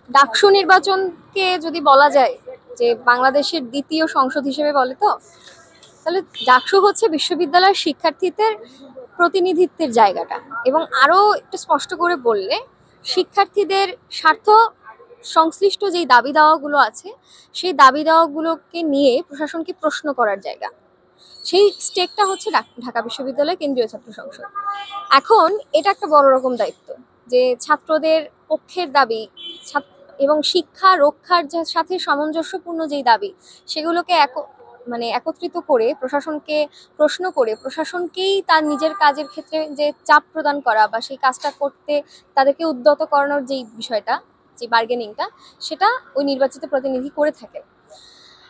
ডাকসু নির্বাচনকে যদি বলা যায় যে বাংলাদেশের দ্বিতীয় সংসদ হিসেবে বলে, তো তাহলে ডাকসু হচ্ছে বিশ্ববিদ্যালয়ের শিক্ষার্থীদের প্রতিনিধিত্বের জায়গাটা। এবং আরো একটু স্পষ্ট করে বললে, শিক্ষার্থীদের স্বার্থ সংশ্লিষ্ট যেই দাবি দাওয়াগুলো আছে, সেই দাবি দাওয়াগুলোকে নিয়ে প্রশাসনকে প্রশ্ন করার জায়গা। সেই স্টেকটা হচ্ছে ঢাকা বিশ্ববিদ্যালয় কেন্দ্রীয় ছাত্র সংসদ। এখন এটা একটা বড় রকম দায়িত্ব যে ছাত্রদের পক্ষের দাবি এবং শিক্ষা রক্ষার সাথে সামঞ্জস্যপূর্ণ যেই দাবি, সেগুলোকে একত্রিত করে প্রশাসনকে প্রশ্ন করে প্রশাসনকেই তার নিজের কাজের ক্ষেত্রে যে চাপ প্রদান করা বা সেই কাজটা করতে তাদেরকে উদ্যত করানোর যেই বিষয়টা, যে বার্গেনিংটা, সেটা ওই নির্বাচিত প্রতিনিধি করে থাকে।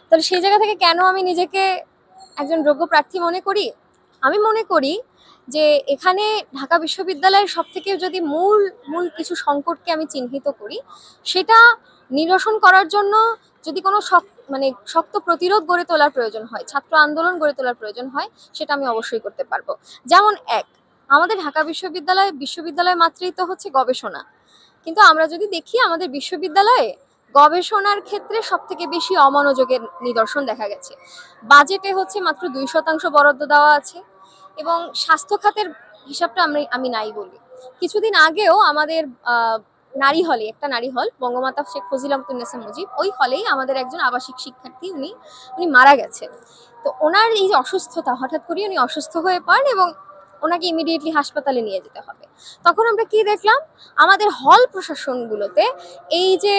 তাহলে সেই জায়গা থেকে কেন আমি নিজেকে একজন যোগ্য প্রার্থী মনে করি? আমি মনে করি যে এখানে ঢাকা বিশ্ববিদ্যালয়ের সবথেকে যদি মূল মূল কিছু সংকটকে আমি চিহ্নিত করি, সেটা নিরসন করার জন্য যদি কোনো শক্ত প্রতিরোধ গড়ে তোলার প্রয়োজন হয়, ছাত্র আন্দোলন গড়ে তোলার প্রয়োজন হয়, সেটা আমি অবশ্যই করতে পারবো। যেমন আমাদের ঢাকা বিশ্ববিদ্যালয় মাত্রই তো হচ্ছে গবেষণা, কিন্তু আমরা যদি দেখি আমাদের বিশ্ববিদ্যালয়ে গবেষণার ক্ষেত্রে সব থেকে বেশি অমনোযোগের নিদর্শন দেখা গেছে। বাজেটে হচ্ছে মাত্র 2% বরাদ্দ দেওয়া আছে, এবং স্বাস্থ্য খাতের হিসাবটা আমি নাই বলি। কিছুদিন আগেও আমাদের নারী হলে, একটা নারী হল বঙ্গমাতা শেখ ফজিলাতুন্নেসা মুজিব, ওই হলেই আমাদের একজন আবাসিক শিক্ষার্থী উনি মারা গেছেন। তো ওনার এই যে অসুস্থতা, হঠাৎ করে উনি অসুস্থ হয়ে পড়েন এবং ওনাকে ইমিডিয়েটলি হাসপাতালে নিয়ে যেতে হবে। তখন আমরা কি দেখলাম, আমাদের হল প্রশাসনগুলোতে এই যে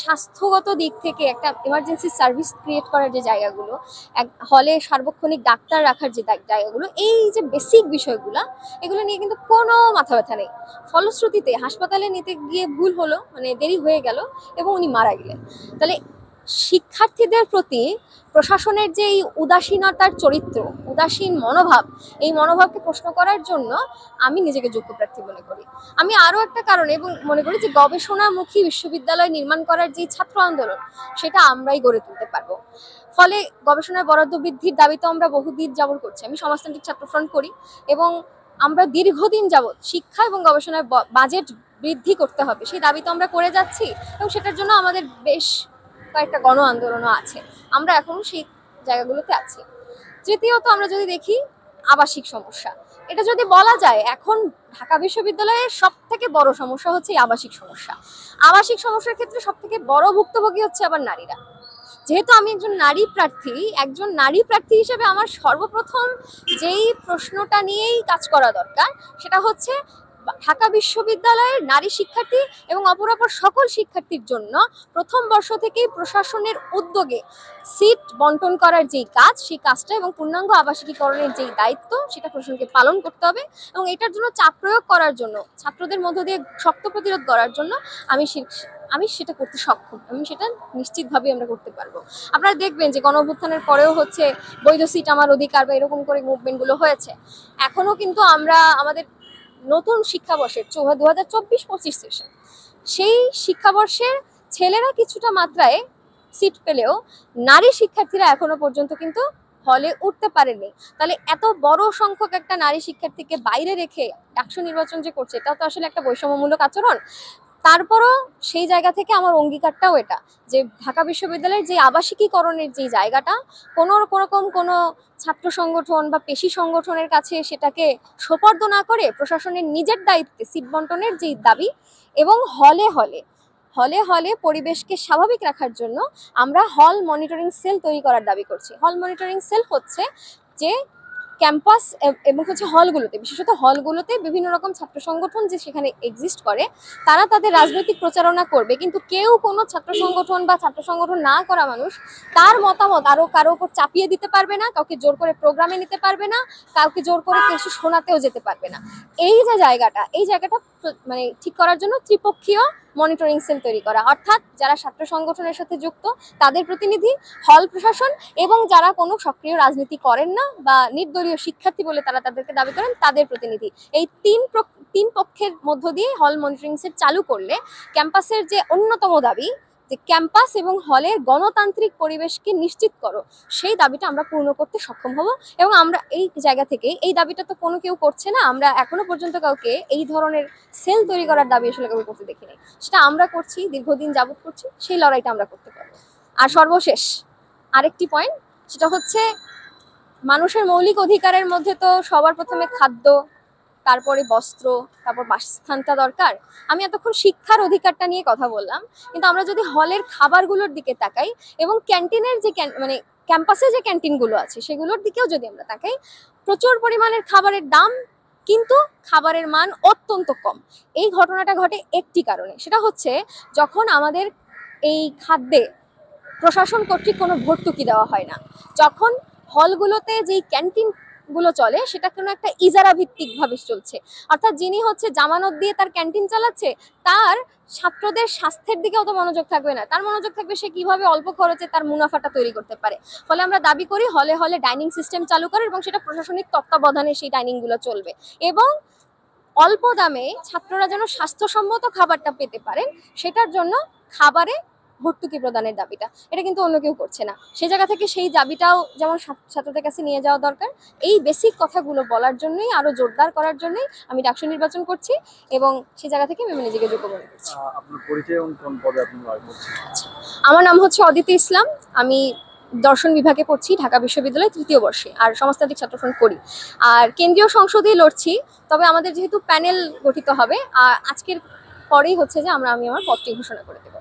স্বাস্থ্যগত দিক থেকে একটা এমার্জেন্সি সার্ভিস ক্রিয়েট করার যে জায়গাগুলো, এক হলে সার্বক্ষণিক ডাক্তার রাখার যে জায়গাগুলো, এই যে বেসিক বিষয়গুলো, এগুলো নিয়ে কিন্তু কোনো মাথা ব্যথা নেই। ফলশ্রুতিতে হাসপাতালে নিতে গিয়ে ভুল হলো, দেরি হয়ে গেল এবং উনি মারা গেলেন। তাহলে শিক্ষার্থীদের প্রতি প্রশাসনের যে এই উদাসীনতার চরিত্র, উদাসীন মনোভাব, এই মনোভাবকে প্রশ্ন করার জন্য আমি নিজেকে যোগ্য প্রার্থী মনে করি। আমি আরো একটা কারণে এবং মনে করি যে গবেষণামুখী বিশ্ববিদ্যালয় নির্মাণ করার যে ছাত্র আন্দোলন, সেটা আমরাই গড়ে তুলতে পারবো। ফলে গবেষণার বরাদ্দ বৃদ্ধির দাবি তো আমরা বহুদিন যাবত করছি। আমি সমাজতান্ত্রিক ছাত্র ফ্রন্ট করি এবং আমরা দীর্ঘদিন যাবত শিক্ষা এবং গবেষণার বাজেট বৃদ্ধি করতে হবে সেই দাবি তো আমরা করে যাচ্ছি, এবং সেটার জন্য আমাদের বেশ কয়েকটা গণ আন্দোলনও আছে। আমরা এখনো সেই জায়গাগুলোতে আছি। তৃতীয়ত, আমরা যদি দেখি আবাসিক সমস্যা, এটা যদি বলা যায় এখন ঢাকা বিশ্ববিদ্যালয়ের সব থেকে বড় সমস্যা হচ্ছে আবাসিক সমস্যা। আবাসিক সমস্যার ক্ষেত্রে সব থেকে বড় ভুক্তভোগী হচ্ছে আবার নারীরা। যেহেতু আমি একজন নারী প্রার্থী হিসেবে আমার সর্বপ্রথম যেই প্রশ্নটা নিয়েই কাজ করা দরকার, সেটা হচ্ছে ঢাকা বিশ্ববিদ্যালয়ের নারী শিক্ষার্থী এবং অপরাপর সকল শিক্ষার্থীর জন্য প্রথম বর্ষ থেকেই প্রশাসনের উদ্যোগে সিট বন্টন করার যেই কাজ, সেই কাজটা এবং পূর্ণাঙ্গ আবাসিকীকরণের যেই দায়িত্ব, সেটা প্রশাসনকে পালন করতে হবে। এবং এটার জন্য চাপ প্রয়োগ করার জন্য, ছাত্রদের মধ্য দিয়ে শক্ত প্রতিরোধ করার জন্য আমি সেটা করতে সক্ষম, আমি সেটা নিশ্চিতভাবে আমরা করতে পারবো। আপনারা দেখবেন যে গণঅভ্যুত্থানের পরেও হচ্ছে বৈধ সিট আমার অধিকার বা এরকম করে মুভমেন্টগুলো হয়েছে। এখনো কিন্তু আমরা আমাদের নতুন শিক্ষাবর্ষের 2024-25 সেশন, সেই শিক্ষাবর্ষের ছেলেরা কিছুটা মাত্রায় সিট পেলেও নারী শিক্ষার্থীরা এখনো পর্যন্ত কিন্তু হলে উঠতে পারেনি। তাহলে এত বড় সংখ্যক একটা নারী শিক্ষার্থীকে বাইরে রেখে ডাকসু নির্বাচন যে করছে, এটা তো আসলে একটা বৈষম্যমূলক আচরণ। তারপরও সেই জায়গা থেকে আমার অঙ্গীকারটাও এটা, যে ঢাকা বিশ্ববিদ্যালয়ের যে আবাসিকীকরণের যে জায়গাটা, কোনো রকম কোনো ছাত্র সংগঠন বা পেশি সংগঠনের কাছে সেটাকে সোপর্দ না করে প্রশাসনের নিজের দায়িত্বে সিট বন্টনের যে দাবি, এবং হলে হলে হলে হলে পরিবেশকে স্বাভাবিক রাখার জন্য আমরা হল মনিটরিং সেল তৈরি করার দাবি করছি। হল মনিটরিং সেল হচ্ছে যে ক্যাম্পাস এবং হচ্ছে হলগুলোতে, বিশেষত হলগুলোতে বিভিন্ন রকম ছাত্র সংগঠন যে সেখানে এক্সিস্ট করে, তারা তাদের রাজনৈতিক প্রচারণা করবে, কিন্তু কেউ কোনো ছাত্র সংগঠন বা ছাত্র সংগঠন না করা মানুষ তার মতামত আরো কারো উপর চাপিয়ে দিতে পারবে না, কাউকে জোর করে প্রোগ্রামে নিতে পারবে না, কাউকে জোর করে কিছু শোনাতেও যেতে পারবে না। এই জায়গাটা ঠিক করার জন্য ত্রিপক্ষীয় মনিটরিং সেল তৈরি করা, অর্থাৎ যারা ছাত্র সংগঠনের সাথে যুক্ত তাদের প্রতিনিধি, হল প্রশাসন, এবং যারা কোনো সক্রিয় রাজনীতি করেন না বা নির্দলীয় শিক্ষার্থী বলে তারা তাদেরকে দাবি করেন, তাদের প্রতিনিধি। এই তিন পক্ষের মধ্য দিয়ে হল মনিটরিং সেল চালু করলে ক্যাম্পাসের যে অন্যতম দাবি, যে ক্যাম্পাস এবং হলের গণতান্ত্রিক পরিবেশকে নিশ্চিত করো, সেই দাবিটা আমরা পূর্ণ করতে সক্ষম হব। এবং আমরা এই জায়গা থেকে, এই দাবিটা তো কোনো কেউ করছে না, আমরা এখনো পর্যন্ত কাউকে এই ধরনের সেল তৈরি করার দাবি আসলে কাউকে করতে দেখিনি। সেটা আমরা করছি, দীর্ঘদিন যাবত করছি, সেই লড়াইটা আমরা করতে পারবো। আর সর্বশেষ আরেকটি পয়েন্ট, সেটা হচ্ছে মানুষের মৌলিক অধিকারের মধ্যে তো সবার প্রথমে খাদ্য, তারপরে বস্ত্র, তারপর বাসস্থানটা দরকার। আমি এতক্ষণ শিক্ষার অধিকারটা নিয়ে কথা বললাম, কিন্তু আমরা যদি হলের খাবারগুলোর দিকে তাকাই এবং ক্যান্টিনের যে মানে ক্যাম্পাসে যে ক্যান্টিনগুলো আছে সেগুলোর দিকেও যদি আমরা তাকাই, প্রচুর পরিমাণের খাবারের দাম, কিন্তু খাবারের মান অত্যন্ত কম। এই ঘটনাটা ঘটে একটি কারণে, সেটা হচ্ছে যখন আমাদের এই খাদ্যে প্রশাসন কর্তৃক কোনো ভর্তুকি দেওয়া হয় না, যখন হলগুলোতে যেই ক্যান্টিন গুলো চলে সেটা কোনো একটা ইজারা ভিত্তিক ভাবে চলছে, অর্থাৎ যিনি হচ্ছে জামানত দিয়ে তার ক্যান্টিন চালাচ্ছে, তার ছাত্রদের স্বাস্থ্যের দিকেও তো মনোযোগ থাকবে না, তার মনোযোগ থাকবে সে কিভাবে অল্প খরচে তার মুনাফাটা তৈরি করতে পারে। ফলে আমরা দাবি করি হলে হলে ডাইনিং সিস্টেম চালু করে, এবং সেটা প্রশাসনিক তত্ত্বাবধানে সেই ডাইনিং গুলো চলবে, এবং অল্প দামে ছাত্ররা যেন স্বাস্থ্যসম্মত খাবারটা পেতে পারেন, সেটার জন্য খাবারে ভর্তুকি প্রদানের দাবিটা, এটা কিন্তু অন্য কেউ করছে না। সেই জায়গা থেকে সেই দাবিটাও যেমন ছাত্রদের কাছে নিয়ে যাওয়া দরকার। এই বেসিক কথাগুলো বলার জন্যই, আরো জোরদার করার জন্যই আমি ডাকসু নির্বাচন করছি, এবং সেই জায়গা থেকে আমি নিজেকে যোগ্য মনে করছি। আপনার পরিচয় এবং কোন পদে আপনি করছেন? আমার নাম হচ্ছে অদিতি ইসলাম, আমি দর্শন বিভাগে পড়ছি, ঢাকা বিশ্ববিদ্যালয়ের ৩য় বর্ষে, আর সমাজতান্ত্রিক ছাত্রফ্রন্ট করি, আর কেন্দ্রীয় সংসদেই লড়ছি। তবে আমাদের যেহেতু প্যানেল গঠিত হবে, আজকের পরেই হচ্ছে যে আমি আমার পদটি ঘোষণা করে দেব।